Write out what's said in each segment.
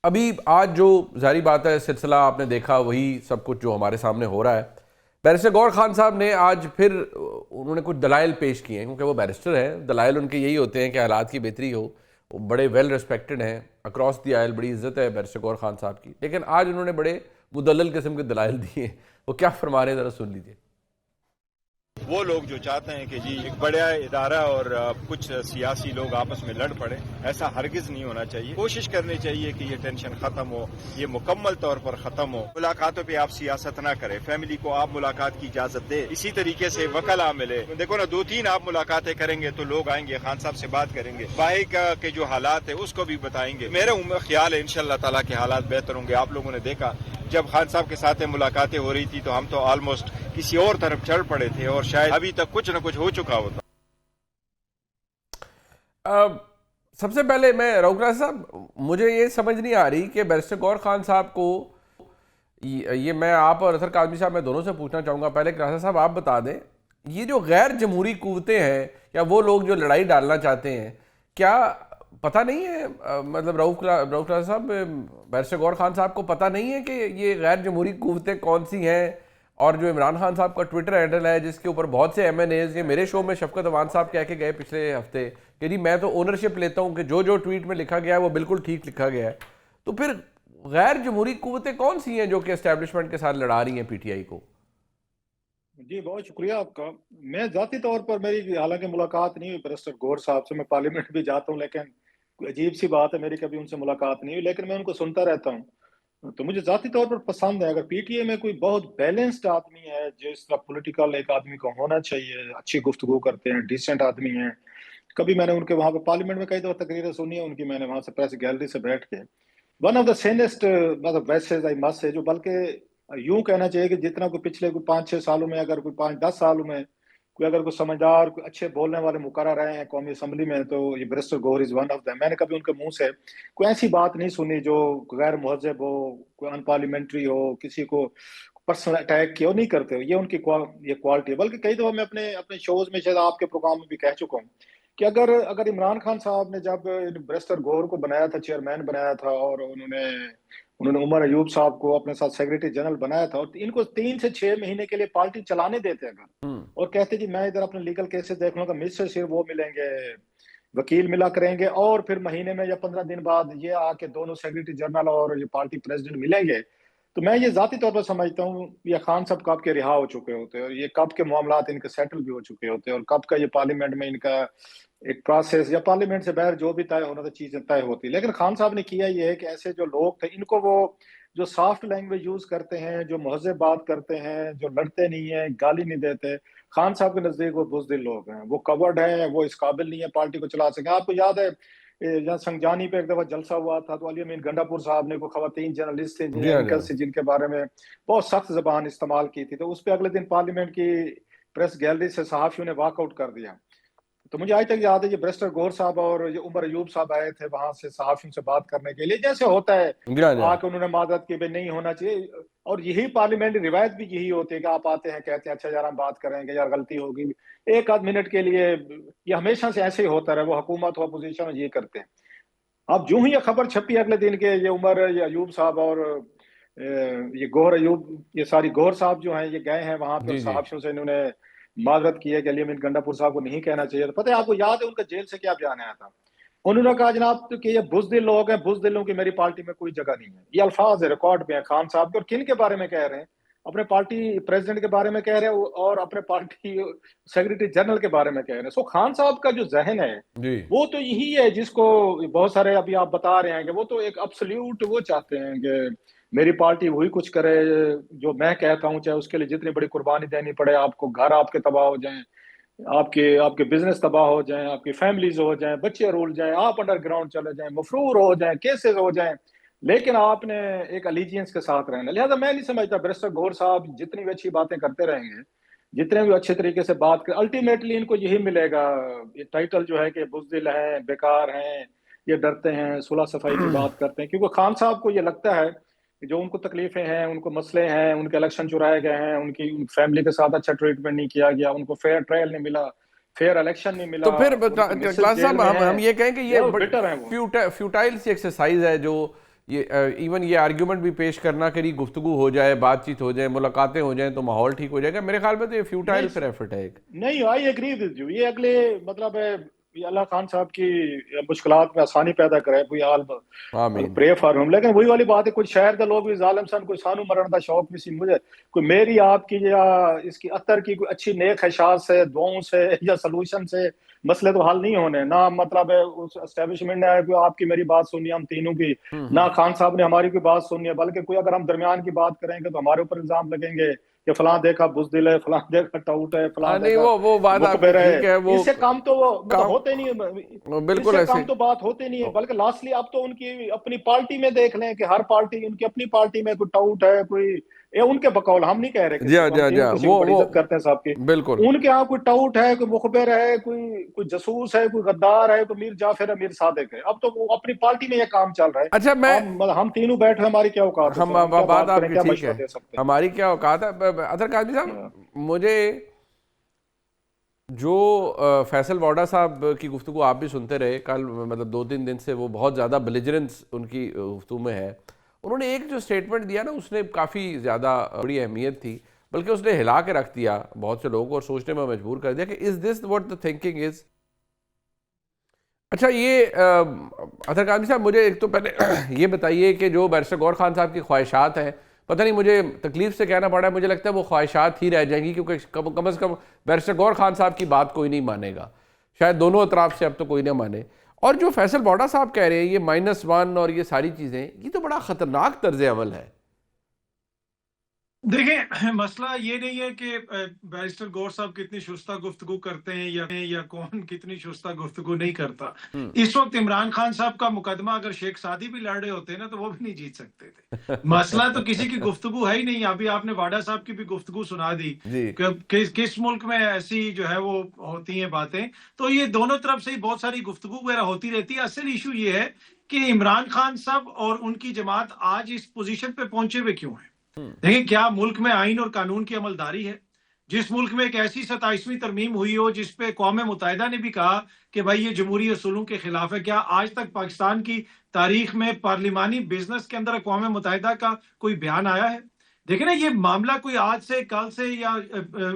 ابھی آج جو ظاہری بات ہے سلسلہ آپ نے دیکھا وہی سب کچھ جو ہمارے سامنے ہو رہا ہے. بیرسٹر گور خان صاحب نے آج پھر انہوں نے کچھ دلائل پیش کیے ہیں کیونکہ وہ بیرسٹر ہیں. دلائل ان کے یہی ہوتے ہیں کہ حالات کی بہتری ہو. وہ بڑے ویل ریسپیکٹڈ ہیں اکراس دی آئل, بڑی عزت ہے بیرسٹر گور خان صاحب کی. لیکن آج انہوں نے بڑے مدلل قسم کے دلائل دیے ہیں. وہ کیا فرما رہے ہیں ذرا سن لیجیے. وہ لوگ جو چاہتے ہیں کہ جی ایک بڑا ادارہ اور کچھ سیاسی لوگ آپس میں لڑ پڑے, ایسا ہرگز نہیں ہونا چاہیے. کوشش کرنی چاہیے کہ یہ ٹینشن ختم ہو, یہ مکمل طور پر ختم ہو. ملاقاتوں پہ آپ سیاست نہ کریں, فیملی کو آپ ملاقات کی اجازت دیں. اسی طریقے سے وکلا ملے, دیکھو نا 2-3 آپ ملاقاتیں کریں گے تو لوگ آئیں گے, خان صاحب سے بات کریں گے, بھائی کے جو حالات ہے اس کو بھی بتائیں گے. میرا خیال ہے انشاءاللہ تعالیٰ کے حالات بہتر ہوں گے. آپ لوگوں نے دیکھا جب خان صاحب کے ساتھ ملاقاتیں ہو رہی تھی تو ہم تو آلموسٹ کسی اور طرف چڑھ پڑے تھے اور شاید ابھی تک کچھ نہ کچھ ہو چکا ہوتا. سب سے پہلے میں رؤف راضی صاحب, مجھے یہ سمجھ نہیں آ رہی کہ بیرسٹر گور خان صاحب کو یہ میں آپ اور اظہر کاظمی صاحب میں دونوں سے پوچھنا چاہوں گا. پہلے راضی صاحب آپ بتا دیں, یہ جو غیر جمہوری قوتیں ہیں یا وہ لوگ جو لڑائی ڈالنا چاہتے ہیں, کیا پتہ نہیں ہے مطلب رؤف راضی صاحب, بیرسٹر گور خان صاحب کو پتہ نہیں ہے کہ یہ غیر جمہوری قوتیں کون سی ہیں؟ اور جو عمران خان صاحب کا ٹویٹر ہینڈل ہے جس کے اوپر بہت سے ایم این ایز, یہ میرے شو میں شفقت اوان صاحب کہہ کے گئے پچھلے ہفتے کہ جی میں تو اونرشپ لیتا ہوں کہ جو ٹویٹ میں لکھا گیا ہے وہ بالکل ٹھیک لکھا گیا ہے. تو پھر غیر جمہوری قوتیں کون سی ہیں جو کہ اسٹیبلشمنٹ کے ساتھ لڑا رہی ہیں پی ٹی آئی کو؟ جی بہت شکریہ آپ کا. میں ذاتی طور پر میری حالانکہ ملاقات نہیں ہوئی بیرسٹر گور صاحب سے, میں پارلیمنٹ بھی جاتا ہوں لیکن کوئی عجیب سی بات ہے, میری کبھی ان سے ملاقات نہیں ہوئی, لیکن میں ان کو سنتا رہتا ہوں. تو مجھے ذاتی طور پر پسند ہے. اگر پی ٹی اے میں کوئی بہت بیلنسڈ آدمی ہے جس طرح پولیٹیکل ایک آدمی کو ہونا چاہیے, اچھی گفتگو کرتے ہیں, ڈیسنٹ آدمی ہیں. کبھی میں نے ان کے وہاں پہ پارلیمنٹ میں کئی دفعہ تقریریں سنی ہے ان کی, میں نے وہاں سے پریس گیلری سے بیٹھ کے. ون آف دا سینسٹ مطلب ویسے مس ہے جو, بلکہ یوں کہنا چاہیے کہ جتنا کوئی پچھلے کوئی 5-6 سالوں میں, اگر کوئی 5-10 سالوں میں کوئی اگر کوئی سمجھدار کوئی اچھے بولنے والے مقرر رہے ہیں قومی اسمبلی میں تو یہ بیرسٹر گور از ون آف them. میں نے کبھی ان کے منہ سے کوئی ایسی بات نہیں سنی جو غیر مہذب ہو, کوئی ان پارلیمنٹری ہو, کسی کو پرسنل اٹیک کیا, نہیں کرتے ہو. یہ ان کی یہ کوالٹی ہے. بلکہ کئی دفعہ میں اپنے شوز میں, شاید آپ کے پروگرام میں بھی کہہ چکا ہوں کہ اگر عمران خان صاحب نے جب بیرسٹر گور کو بنایا تھا, چیئرمین بنایا تھا, اور انہوں نے عمر ایوب صاحب کو اپنے ساتھ سیکریٹری جنرل بنایا تھا, اور ان کو 3 سے 6 مہینے کے لیے پارٹی چلانے دیتے اگر, اور کہتے جی میں ادھر اپنے لیگل کیسز دیکھ لوں گا, مجھ سے صرف وہ ملیں گے, وکیل ملا کریں گے, اور پھر مہینے میں یا 15 دن بعد یہ آ کے دونوں سیکریٹری جنرل اور یہ پارٹی پریزیڈنٹ ملیں گے. تو میں یہ ذاتی طور پر سمجھتا ہوں یہ خان صاحب کب کے رہا ہو چکے ہوتے ہیں, اور یہ کب کے معاملات ان کے سیٹل بھی ہو چکے ہوتے ہیں, اور کب کا یہ پارلیمنٹ میں ان کا ایک پروسیس یا پارلیمنٹ سے باہر جو بھی طے ہونا تھا چیزیں طے ہوتی. لیکن خان صاحب نے کیا یہ ہے کہ ایسے جو لوگ تھے ان کو وہ جو سافٹ لینگویج یوز کرتے ہیں, جو مہذب بات کرتے ہیں, جو لڑتے نہیں ہیں, گالی نہیں دیتے, خان صاحب کے نزدیک وہ بزدل لوگ ہیں, وہ کورڈ ہیں, وہ اس قابل نہیں ہے پارٹی کو چلا سکے. آپ کو یاد ہے جہاں سنگجانی پہ ایک دفعہ جلسہ ہوا تھا تو علی امین گنڈا پور صاحب نے کوئی خواتین جرنلسٹ تھے جی ہاں, جی اینکر سے جن کے بارے میں بہت سخت زبان استعمال کی تھی, تو اس پہ اگلے دن پارلیمنٹ کی پریس گیلری سے صحافیوں نے واک آؤٹ کر دیا. تو مجھے آج تک یاد ہے یہ بیرسٹر گور صاحب اور یہ عمر ایوب صاحب آئے تھے وہاں سے صحافیوں سے بات کرنے کے لیے, جیسے ہوتا ہے جی ہاں, جی ہاں. آ کے انہوں نے معذرت کی بھائی نہیں ہونا چاہیے. اور یہی پارلیمنٹری روایت بھی یہی ہوتی ہے کہ آپ آتے ہیں کہتے ہیں اچھا یار ہم بات کریں گے, یار غلطی ہوگی, 1 آدھ منٹ کے لیے. یہ ہمیشہ سے ایسے ہی ہوتا رہا, وہ حکومت ہو اپوزیشن ہو, یہ کرتے ہیں. اب جو ہی یہ خبر چھپی اگلے دن کے یہ عمر یہ ایوب صاحب اور یہ گور ایوب, یہ ساری گور صاحب جو ہیں یہ گئے ہیں وہاں پہ, اور جی جی صحافیوں سے انہوں نے معذرت کی ہے کہ علی امین گنڈا پور صاحب کو نہیں کہنا چاہیے. تو پتہ ہے آپ کو یاد ہے ان کا جیل سے کیا بیان آیا تھا؟ انہوں نے کہا جناب کہ یہ بزدل لوگ ہیں, بزدلوں کی میری پارٹی میں کوئی جگہ نہیں ہے. یہ الفاظ ہے ریکارڈ پہ ہیں خان صاحب کے. اور کن کے بارے میں کہہ رہے ہیں؟ اپنے پارٹی پریزیڈنٹ کے بارے میں کہہ رہے ہیں اور اپنے پارٹی سیکریٹری جنرل کے بارے میں کہہ رہے ہیں. سو خان صاحب کا جو ذہن ہے جی وہ تو یہی ہے جس کو بہت سارے ابھی آپ بتا رہے ہیں کہ وہ تو ایک ابسلیوٹ وہ چاہتے ہیں کہ میری پارٹی وہی کچھ کرے جو میں کہتا ہوں, چاہے اس کے لیے جتنی بڑی قربانی دینی پڑے, آپ کو گھر آپ کے تباہ ہو جائیں, آپ کے بزنس تباہ ہو جائیں, آپ کی فیملیز ہو جائیں, بچے رول جائیں, آپ انڈر گراؤنڈ چلے جائیں, مفرور ہو جائیں, کیسز ہو جائیں, لیکن آپ نے ایک الیجینس کے ساتھ رہنا. لہذا میں نہیں سمجھتا بیرسٹر گور صاحب جتنی بھی اچھی باتیں کرتے رہیں گے, جتنے بھی اچھے طریقے سے بات کر, الٹیمیٹلی ان کو یہی ملے گا یہ ٹائٹل جو ہے کہ بزدل ہیں, بیکار ہیں, یہ ڈرتے ہیں, صلح صفائی کی بات کرتے ہیں. کیونکہ خان صاحب کو یہ لگتا ہے کہ جو ان کو تکلیفیں ہیں, ان کو مسئلے ہیں, ان کے الیکشن چرائے گئے ہیں, ان کی فیملی کے ساتھ اچھا ٹریٹمنٹ نہیں کیا گیا, ان کو فیئر ٹرائل نہیں ملا, فیئر الیکشن نہیں تو ملا, پھر ان کی مسز کلاس جیل صاحب میں ہم ہیں, یہ کہیں کہ یا وہ یہ بٹر ہیں وہ. فیوٹائل سی ایکسرسائز ہے جو یہ ایون یہ آرگیومنٹ بھی پیش کرنا کہ گفتگو ہو جائے، بات چیت ہو جائے، ملاقاتیں ہو جائیں تو ماحول ٹھیک ہو جائے گا، میرے خیال میں تو یہ فیوٹائل پھر ایفرٹ ہے ایک. نہیں، آئی ایگری ود یو. یہ اگلے مطلب ہے یہ اللہ خان صاحب کی مشکلات میں آسانی پیدا کرے، کوئی حال آمین. پرے فار ہم. لیکن وہی والی بات ہے، کچھ شہر کے لوگ بھی ظالم سن، کوئی سانو مرن کا شوق بھی سی مجھے، کوئی میری آپ کی یا اس کی اطر کی کوئی اچھی نیک خواہشات سے، دعاؤں سے یا سلوشن سے مسئلے تو حل نہیں ہونے. نہ مطلب ہے اس اسٹیبلشمنٹ نے کوئی آپ کی میری بات سنی ہم تینوں کی، نہ خان صاحب نے ہماری کوئی بات سنی ہے، بلکہ کوئی اگر ہم درمیان کی بات کریں گے تو ہمارے اوپر الزام لگیں گے کہ فلاں دیکھا بزدل ہے، فلاں دیکھا ٹاؤٹ ہے، فلاں نہیں دیکھا وہ بات آپ کی ٹھیک ہے، وہ اس سے کام تو وہ کام ہوتے نہیں ہے، بالکل اس سے ایسے. کام تو بات ہوتے نہیں ہے. بلکہ لاسٹلی اب تو ان کی اپنی پارٹی میں دیکھ لیں کہ ہر پارٹی ان کی اپنی پارٹی میں کوئی ٹاؤٹ ہے، کوئی یہ ان کے بقول ہم نہیں کہہ رہے جی کسی کو، ہم تینوں کسی کو بڑی عزت کرتے ہیں صاحب کی. بالکل ان کے ہاں کوئی ٹاؤٹ ہے، کوئی مخبر ہے، کوئی جاسوس ہے، کوئی غدار ہے، کوئی میر جعفر ہے، میر صادق ہے. اب تو وہ اپنی پارٹی میں یہ کام چل رہا ہے. اچھا میں ہم تینوں بیٹھے ہماری کیا اوقات ہے ہم سر؟ ہم کیا بات بات آپ کریں، کی کیا ٹھیک مشورہ ہے، دے سکتے ہماری کیا اوقات ہے. اطہر کاظمی صاحب، ہیں؟ مجھے جو فیصل واڈا صاحب کی گفتگو آپ بھی سنتے رہے کل، مطلب 2-3 دن سے وہ بہت زیادہ بلیجرنس ان کی گفتگو میں ہے. انہوں نے ایک جو سٹیٹمنٹ دیا نا، اس نے کافی زیادہ بڑی اہمیت تھی، بلکہ اس نے ہلا کے رکھ دیا بہت سے لوگوں کو اور سوچنے میں مجبور کر دیا کہ از this what the thinking is. اچھا یہ اطہر کاظمی صاحب، مجھے ایک تو پہلے یہ بتائیے کہ جو بیرسٹر گور خان صاحب کی خواہشات ہیں، پتہ نہیں مجھے تکلیف سے کہنا پڑا ہے، مجھے لگتا ہے وہ خواہشات ہی رہ جائیں گی، کیونکہ کم از کم بیرسٹر گور خان صاحب کی بات کوئی نہیں مانے گا، شاید دونوں اطراف سے اب تو کوئی نہ مانے. اور جو فیصل واڈا صاحب کہہ رہے ہیں یہ -1 اور یہ ساری چیزیں، یہ تو بڑا خطرناک طرز عمل ہے. دیکھیں، مسئلہ یہ نہیں ہے کہ بیرسٹر گور صاحب کتنی شستہ گفتگو کرتے ہیں یا کون کتنی شستہ گفتگو نہیں کرتا. اس وقت عمران خان صاحب کا مقدمہ اگر شیخ سعدی بھی لڑ رہے ہوتے نا تو وہ بھی نہیں جیت سکتے تھے. مسئلہ تو کسی کی گفتگو ہے ہی نہیں. ابھی آپ نے واڈا صاحب کی بھی گفتگو سنا دی کہ کس ملک میں ایسی جو ہے وہ ہوتی ہیں باتیں. تو یہ دونوں طرف سے ہی بہت ساری گفتگو وغیرہ ہوتی رہتی ہے. اصل ایشو یہ ہے کہ عمران خان صاحب اور ان کی جماعت آج اس پوزیشن پہ پہنچے ہوئے کیوں ہیں. دیکھیں، کیا ملک میں آئین اور قانون کی عملداری ہے؟ جس ملک میں ایک ایسی 27ویں ترمیم ہوئی ہو جس پہ اقوام متحدہ نے بھی کہا کہ بھائی یہ جمہوری اصولوں کے خلاف ہے، کیا آج تک پاکستان کی تاریخ میں پارلیمانی بزنس کے اندر اقوام متحدہ کا کوئی بیان آیا ہے؟ دیکھیں نا، یہ معاملہ کوئی آج سے کل سے یا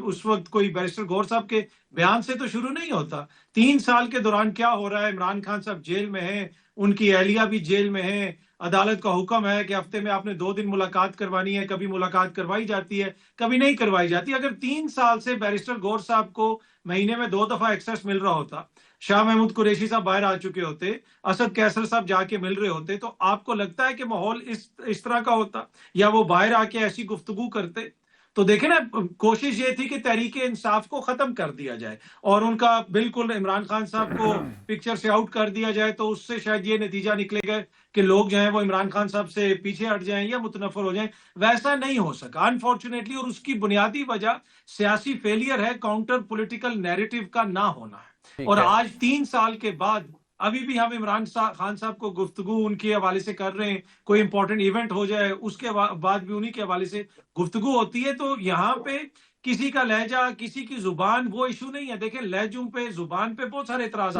اس وقت کوئی بیرسٹر گور صاحب کے بیان سے تو شروع نہیں ہوتا. 3 سال کے دوران کیا ہو رہا ہے؟ عمران خان صاحب جیل میں ہیں، ان کی اہلیہ بھی جیل میں ہیں. عدالت کا حکم ہے کہ ہفتے میں آپ نے 2 دن ملاقات کروانی ہے. کبھی ملاقات کروائی جاتی ہے، کبھی نہیں کروائی جاتی. اگر 3 سال سے بیرسٹر گور صاحب کو مہینے میں 2 دفعہ ایکسیس مل رہا ہوتا، شاہ محمود قریشی صاحب باہر آ چکے ہوتے، اسد کیسر صاحب جا کے مل رہے ہوتے، تو آپ کو لگتا ہے کہ ماحول اس طرح کا ہوتا یا وہ باہر آ کے ایسی گفتگو کرتے؟ تو دیکھیں نا، کوشش یہ تھی کہ تحریک انصاف کو ختم کر دیا جائے اور ان کا بالکل عمران خان صاحب کو پکچر سے آؤٹ کر دیا جائے. تو اس سے شاید یہ نتیجہ نکلے گا کہ لوگ جو ہیں وہ عمران خان صاحب سے پیچھے ہٹ جائیں یا متنفر ہو جائیں. ویسا نہیں ہو سکا انفارچونیٹلی، اور اس کی بنیادی وجہ سیاسی فیلئر ہے، کاؤنٹر پولیٹیکل نیریٹو کا نہ ہونا ہے. اور آج 3 سال کے بعد ابھی بھی ہم عمران خان صاحب کو گفتگو ان کے حوالے سے کر رہے ہیں. کوئی امپورٹنٹ ایونٹ ہو جائے اس کے بعد بھی انہی کے حوالے سے گفتگو ہوتی ہے. تو یہاں پہ کسی کا لہجہ، کسی کی زبان وہ ایشو نہیں ہے. دیکھیں، لہجوں پہ، زبان پہ بہت سارے اعتراضات